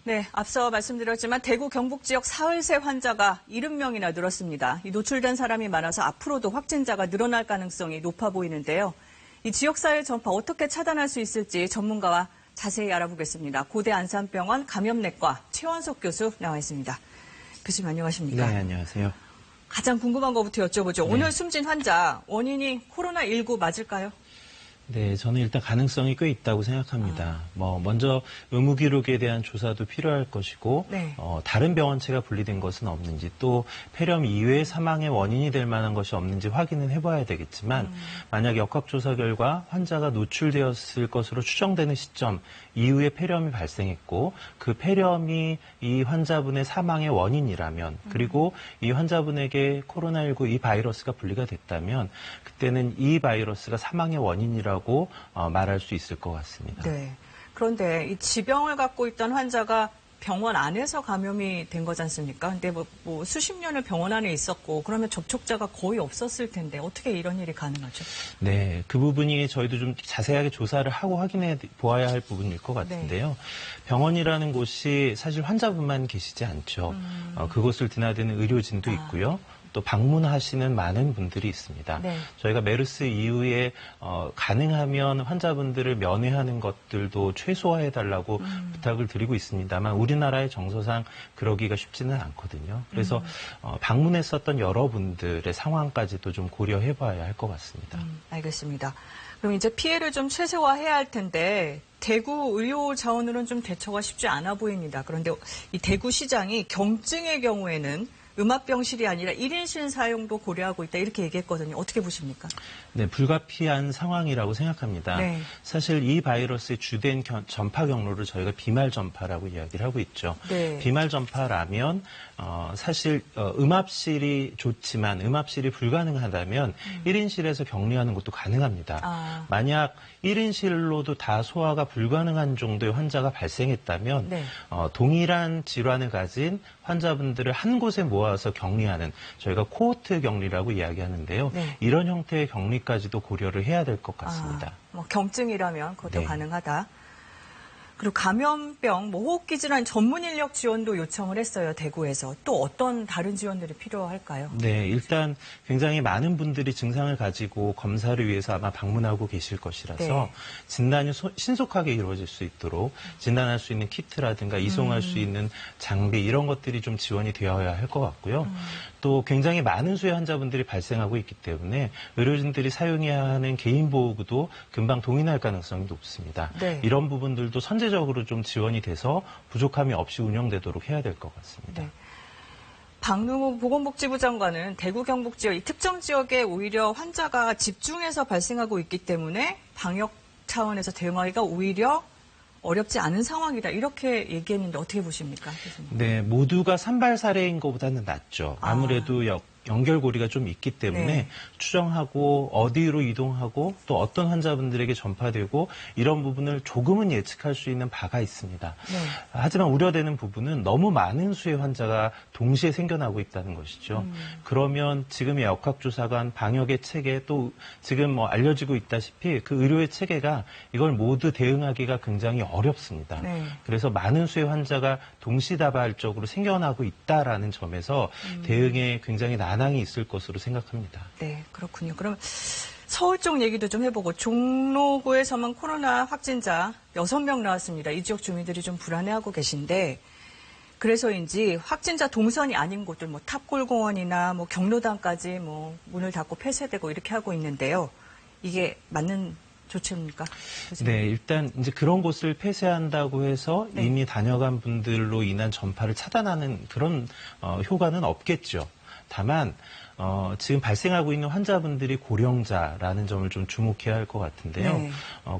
네, 앞서 말씀드렸지만 대구 경북 지역 사흘새 환자가 70명이나 늘었습니다. 이 노출된 사람이 많아서 앞으로도 확진자가 늘어날 가능성이 높아 보이는데요. 이 지역사회 전파 어떻게 차단할 수 있을지 전문가와 자세히 알아보겠습니다. 고대 안산병원 감염내과 최원석 교수 나와 있습니다. 교수님 안녕하십니까? 네, 안녕하세요. 가장 궁금한 것부터 여쭤보죠. 네. 오늘 숨진 환자 원인이 코로나19 맞을까요? 네, 저는 일단 가능성이 꽤 있다고 생각합니다. 먼저 의무기록에 대한 조사도 필요할 것이고, 네. 다른 병원체가 분리된 것은 없는지, 또 폐렴 이외의 사망의 원인이 될 만한 것이 없는지 확인은 해봐야 되겠지만, 만약 역학조사 결과 환자가 노출되었을 것으로 추정되는 시점 이후에 폐렴이 발생했고, 그 폐렴이 이 환자분의 사망의 원인이라면, 그리고 이 환자분에게 코로나19 이 바이러스가 분리가 됐다면, 그때는 이 바이러스가 사망의 원인이라고 말할 수 있을 것 같습니다. 네. 그런데 이 지병을 갖고 있던 환자가 병원 안에서 감염이 된 거지 않습니까? 근데 뭐 수십 년을 병원 안에 있었고 그러면 접촉자가 거의 없었을 텐데 어떻게 이런 일이 가능하죠? 네, 그 부분이 저희도 좀 자세하게 조사를 하고 확인해 보아야 할 부분일 것 같은데요. 네. 병원이라는 곳이 사실 환자분만 계시지 않죠. 그곳을 드나드는 의료진도 있고요. 또 방문하시는 많은 분들이 있습니다. 네. 저희가 메르스 이후에 가능하면 환자분들을 면회하는 것들도 최소화해달라고 부탁을 드리고 있습니다만 우리나라의 정서상 그러기가 쉽지는 않거든요. 그래서 방문했었던 여러분들의 상황까지도 좀 고려해봐야 할 것 같습니다. 알겠습니다. 그럼 이제 피해를 좀 최소화해야 할 텐데 대구 의료 자원으로는 좀 대처가 쉽지 않아 보입니다. 그런데 이 대구 시장이 경증의 경우에는 음압병실이 아니라 1인실 사용도 고려하고 있다 이렇게 얘기했거든요. 어떻게 보십니까? 네, 불가피한 상황이라고 생각합니다. 네. 사실 이 바이러스의 주된 전파 경로를 저희가 비말 전파라고 이야기를 하고 있죠. 네. 비말 전파라면 사실 음압실이 좋지만 음압실이 불가능하다면 1인실에서 격리하는 것도 가능합니다. 만약 1인실로도 다 소화가 불가능한 정도의 환자가 발생했다면 네. 동일한 질환을 가진 환자분들을 한 곳에 모아서 격리하는 저희가 코호트 격리라고 이야기하는데요. 네. 이런 형태의 격리까지도 고려를 해야 될 것 같습니다. 경증이라면 그것도 네. 가능하다. 그리고 감염병, 호흡기 질환 전문 인력 지원도 요청을 했어요. 대구에서. 또 어떤 다른 지원들이 필요할까요? 네, 일단 굉장히 많은 분들이 증상을 가지고 검사를 위해서 아마 방문하고 계실 것이라서 네. 진단이 신속하게 이루어질 수 있도록 진단할 수 있는 키트라든가 이송할 수 있는 장비 이런 것들이 좀 지원이 되어야 할 것 같고요. 또 굉장히 많은 수의 환자분들이 발생하고 있기 때문에 의료진들이 사용해야 하는 개인보호구도 금방 동인할 가능성이 높습니다. 네. 이런 부분들도 선제적으로 좀 지원이 돼서 부족함이 없이 운영되도록 해야 될 것 같습니다. 네. 박능호 보건복지부 장관은 대구 경북 지역, 이 특정 지역에 오히려 환자가 집중해서 발생하고 있기 때문에 방역 차원에서 대응하기가 오히려 어렵지 않은 상황이다. 이렇게 얘기했는데 어떻게 보십니까? 교수님? 네, 모두가 산발 사례인 것보다는 낫죠. 아무래도 연결고리가 좀 있기 때문에 네. 추정하고 어디로 이동하고 또 어떤 환자분들에게 전파되고 이런 부분을 조금은 예측할 수 있는 바가 있습니다. 네. 하지만 우려되는 부분은 너무 많은 수의 환자가 동시에 생겨나고 있다는 것이죠. 그러면 지금의 역학조사관 방역의 체계 또 지금 알려지고 있다시피 그 의료의 체계가 이걸 모두 대응하기가 굉장히 어렵습니다. 네. 그래서 많은 수의 환자가 동시다발적으로 생겨나고 있다라는 점에서 대응에 굉장히 난항이 있을 것으로 생각합니다. 네, 그렇군요. 그럼 서울 쪽 얘기도 좀 해보고 종로구에서만 코로나 확진자 6명 나왔습니다. 이 지역 주민들이 좀 불안해하고 계신데 그래서인지 확진자 동선이 아닌 곳들 탑골공원이나 경로당까지 문을 닫고 폐쇄되고 이렇게 하고 있는데요. 이게 맞는 조치입니까? 네, 일단 이제 그런 곳을 폐쇄한다고 해서 네. 이미 다녀간 분들로 인한 전파를 차단하는 그런 효과는 없겠죠. 다만 지금 발생하고 있는 환자분들이 고령자라는 점을 좀 주목해야 할 것 같은데요. 네.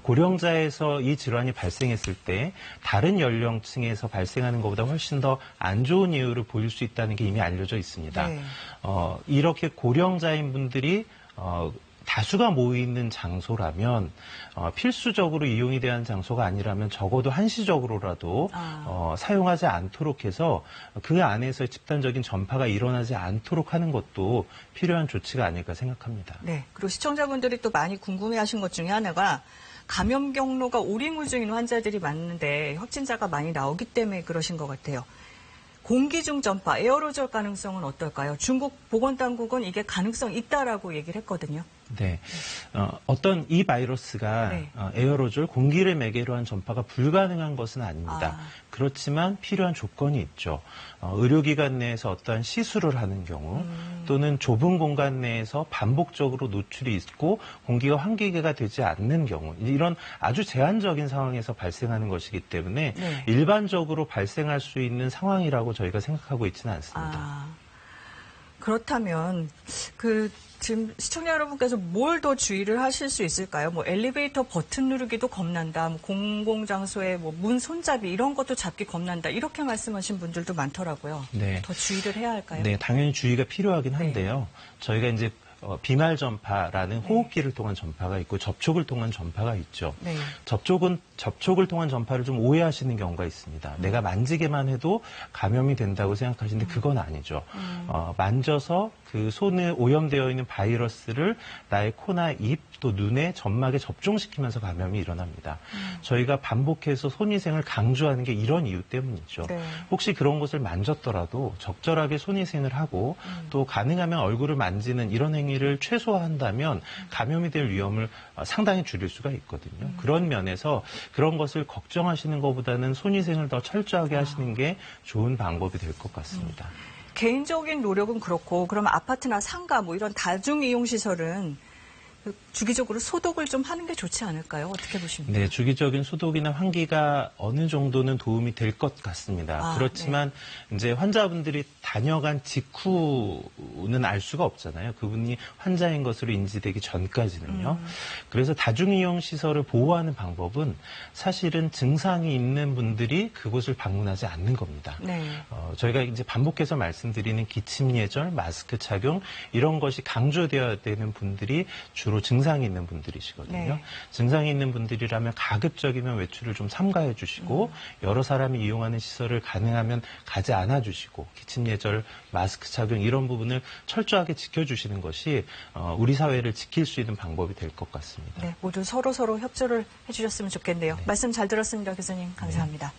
고령자에서 이 질환이 발생했을 때 다른 연령층에서 발생하는 것보다 훨씬 더 안 좋은 예후를 보일 수 있다는 게 이미 알려져 있습니다. 네. 이렇게 고령자인 분들이 다수가 모이는 장소라면 필수적으로 이용이 되는 장소가 아니라면 적어도 한시적으로라도 사용하지 않도록 해서 그 안에서 집단적인 전파가 일어나지 않도록 하는 것도 필요한 조치가 아닐까 생각합니다. 네. 그리고 시청자분들이 또 많이 궁금해하신 것 중에 하나가 감염 경로가 오리무중인 환자들이 많은데 확진자가 많이 나오기 때문에 그러신 것 같아요. 공기 중 전파, 에어로졸 가능성은 어떨까요? 중국 보건당국은 이게 가능성 있다라고 얘기를 했거든요. 네. 어떤 이 바이러스가 네. 에어로졸, 공기를 매개로 한 전파가 불가능한 것은 아닙니다. 그렇지만 필요한 조건이 있죠. 의료기관 내에서 어떠한 시술을 하는 경우 또는 좁은 공간 내에서 반복적으로 노출이 있고 공기가 환기가 되지 않는 경우 이런 아주 제한적인 상황에서 발생하는 것이기 때문에 네. 일반적으로 발생할 수 있는 상황이라고 저희가 생각하고 있지는 않습니다. 그렇다면 지금 시청자 여러분께서 뭘 더 주의를 하실 수 있을까요? 뭐 엘리베이터 버튼 누르기도 겁난다. 뭐 공공장소에 뭐 문 손잡이 이런 것도 잡기 겁난다. 이렇게 말씀하신 분들도 많더라고요. 네. 더 주의를 해야 할까요? 네, 당연히 주의가 필요하긴 한데요. 저희가 이제 비말 전파라는 호흡기를 통한 전파가 있고 접촉을 통한 전파가 있죠. 네. 접촉을 통한 전파를 좀 오해하시는 경우가 있습니다. 내가 만지기만 해도 감염이 된다고 생각하시는데 그건 아니죠. 만져서 그 손에 오염되어 있는 바이러스를 나의 코나 입 또 눈에 점막에 접종시키면서 감염이 일어납니다. 저희가 반복해서 손위생을 강조하는 게 이런 이유 때문이죠. 네. 혹시 그런 곳을 만졌더라도 적절하게 손위생을 하고 또 가능하면 얼굴을 만지는 이런 행위를 최소화한다면 감염이 될 위험을 상당히 줄일 수가 있거든요. 그런 면에서 그런 것을 걱정하시는 것보다는 손위생을 더 철저하게 하시는 게 좋은 방법이 될 것 같습니다. 개인적인 노력은 그렇고 그럼 아파트나 상가 뭐 이런 다중이용시설은 주기적으로 소독을 좀 하는 게 좋지 않을까요? 어떻게 보십니까? 네, 주기적인 소독이나 환기가 어느 정도는 도움이 될 것 같습니다. 그렇지만 이제 환자분들이 다녀간 직후는 알 수가 없잖아요. 그분이 환자인 것으로 인지되기 전까지는요. 그래서 다중이용 시설을 보호하는 방법은 사실은 증상이 있는 분들이 그곳을 방문하지 않는 겁니다. 네. 저희가 이제 반복해서 말씀드리는 기침 예절, 마스크 착용 이런 것이 강조되어야 되는 분들이 주로 증상이 있는 분들이시거든요. 네. 증상이 있는 분들이라면 가급적이면 외출을 좀 삼가해 주시고 여러 사람이 이용하는 시설을 가능하면 가지 않아 주시고 기침 예절, 마스크 착용 이런 부분을 철저하게 지켜주시는 것이 우리 사회를 지킬 수 있는 방법이 될 것 같습니다. 네, 모두 서로 협조를 해주셨으면 좋겠네요. 말씀 잘 들었습니다, 교수님. 감사합니다.